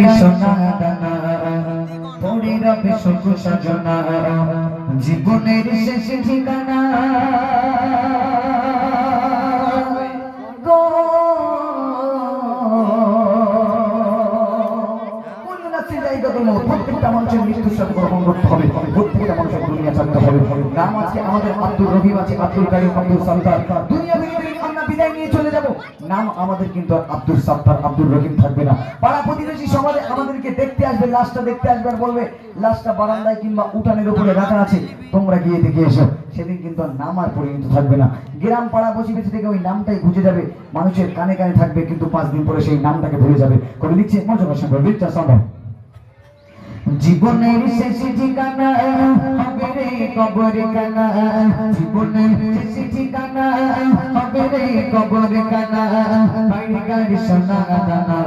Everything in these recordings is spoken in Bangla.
গাড়ি সোনা দানা পড়ে রবে সুখ সাজনা জীবনের শেষ ঠিকানা প্রত্যেকটা মানুষের মৃত্যুর সাথে গ্রহণ করতে হবে, প্রত্যেকটা মানুষের দুনিয়া ছাড়তে হবে। নাম আছে আমাদের আব্দুর রহিম, আছে আব্দুল কারিম, আব্দুল সাত্তার। দুনিয়া থেকে আমরা বিদায় নিয়ে চলে যাব, নাম আমাদের কিন্তু আব্দুল সাত্তার, আব্দুল রহিম থাকবে না। পাড়া প্রতিবেশী সমাজে আমাদেরকে দেখতে আসবে, লাশটা দেখতে আসবে আর বলবে লাশটা বারান্দায় কিংবা উঠানের উপরে রাখা আছে, তোমরা গিয়ে দেখে এসো। সেদিন কিন্তু নাম আর পরিণত থাকবে না। গ্রাম পাড়া প্রতিবেশী থেকে ওই নামটাই বুঝে যাবে, মানুষের কানে কানে থাকবে, কিন্তু 5 দিন পরে সেই নামটাকে ভুলে যাবে। করে লিখছে মনোযোগের সঙ্গে লিখতে সম্ভব। জীবনের শেষ ঠিকানা হবে রে কবর কানা, জীবনের শেষ ঠিকানা হবে রে কবর কানা। বাড়ি গাড়ি সোনা দানা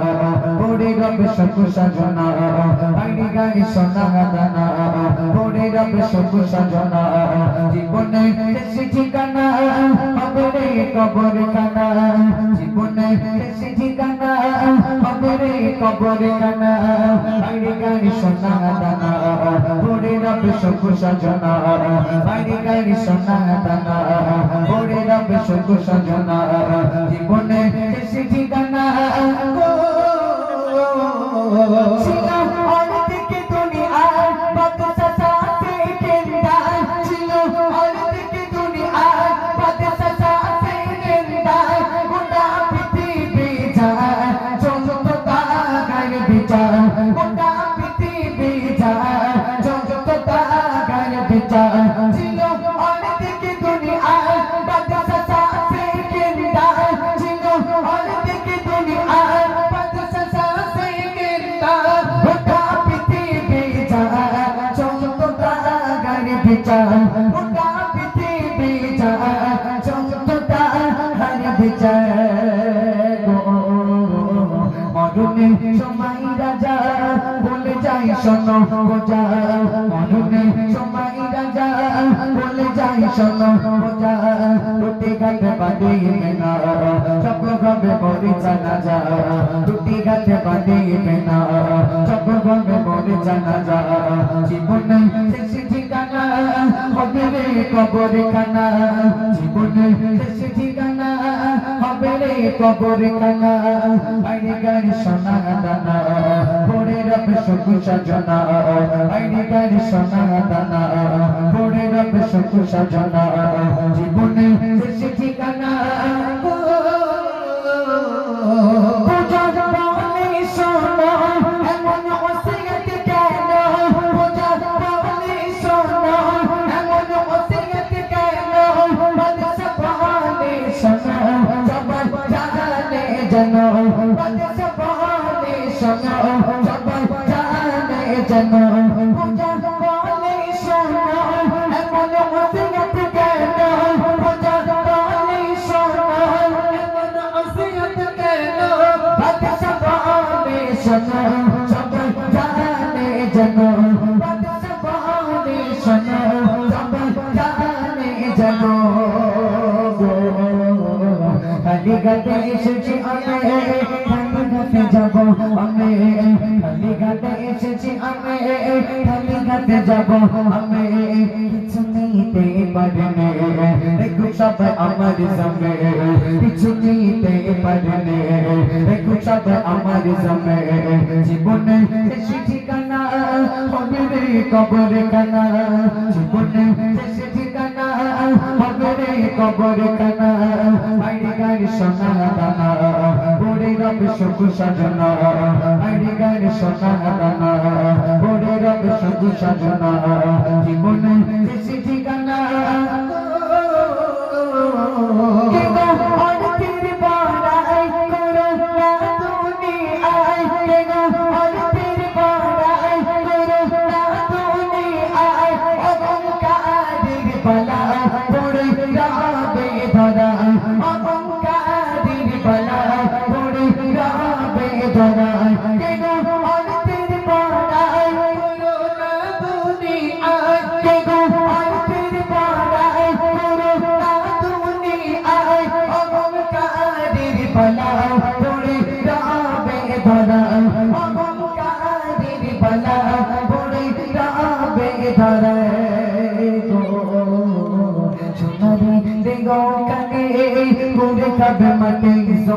পড়ে রবে সুখ সাজনা, বাড়ি গাড়ি সোনা দানা পড়ে রবে সুখ সাজনা। জীবনের শেষ ঠিকানা হবে রে কবর কানা, জীবনের শেষ ঠিকানা হবে রে কবর কানা। বাড়ি গাড়ি সোনা দানা পড়ে রবে সুখ সাজনা, বাড়ি গাড়ি সোনা দানা পড়ে রবে সুখ সাজনা। জীবনের শেষ ঠিকানা ছিল অনেক দুনিয়া বাদশা সাথে কেন্দা, ছিল অনেক দুনিয়া বাদশা সাথে কেন্দা। গোটা পৃথিবী যায় যত তাগার বিচার, গোটা পৃথিবী যায় যত তাগার বিচার। ছিল অনেক দুনিয়া বাদশা সাথে কেন্দা, ছিল অনেক দুনিয়া বাদশা সাথে কেন্দা। গোটা পৃথিবী যায় যত তাগার বিচার, গোটা পৃথিবী যায় যত তাগার বিচার। মরুনে সময় রাজা বলে যাই শোনো বোঝা, মরুনে সময় রাজা বলে যাই শোনো বোঝা। টুটি গাছে বাঁধিবে না সব ভাবে মরে জানা যা, টুটি গাছে বাঁধিবে না সব ভাবে মরে জানা যা। জীবনে শেষ ঠিকানা হবে রে কবর খানা, জীবনে শেষ ঠিকানা হবে রে কবর খানা। বাড়ি গাড়ি সোনা দানা পড়ে রবে সুখ সাজনা, বাড়ি গাড়ি সোনা দানা পড়ে রবে সুখ সাজনা। জীবনে শেষ ঠিকানা কালীঘাটে এসেছি আমি, কালীঘাটে যাব আমি, কালীঘাটে এসেছি আমি, কালীঘাটে যাব আমি। কিছু নিতে পারিনি দেখো সবাই আমার সামনে, কিছু নিতে পারিনি দেখো সবাই আমার সামনে। জীবনে শেষ ঠিকানা হবে রে কবর খানা, জীবনে শেষ ঠিকানা হবে রে কবর খানা। বাড়ি গাড়ি সোনা দানা পড়ে রবে সুখ সাজনা, বাড়ি গাড়ি সোনা দানা পড়ে রবে সুখ সাজনা। জীবনে শেষ ঠিকানা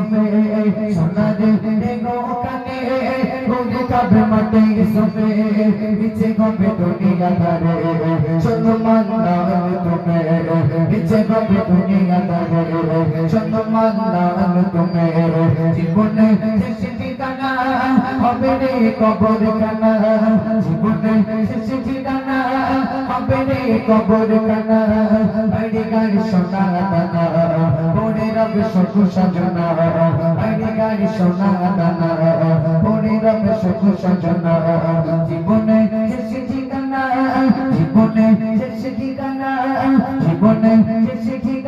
সোমে সোনারে গো কানে ঘুরে কাবে মাটি সোমে নিচে গবে দুনিয়া ধারে সম্মান নাম তুমি নিচে গবে দুনিয়া ধারে সম্মান নাম তুমি জীবনে শেষ ঠিকানা হবে রে কবর খানা জীবনে শেষ ঠিকানা হবে রে কবর খানা বাইরে গাড়ি সোনা দানা পড়ে রবে সুখ সজনা বাইরে গাড়ি সোনা দানা পড়ে রবে সুখ সজনা জীবনে শেষ ঠিকানা জীবনে শেষ ঠিকানা জীবনে শেষ ঠিকানা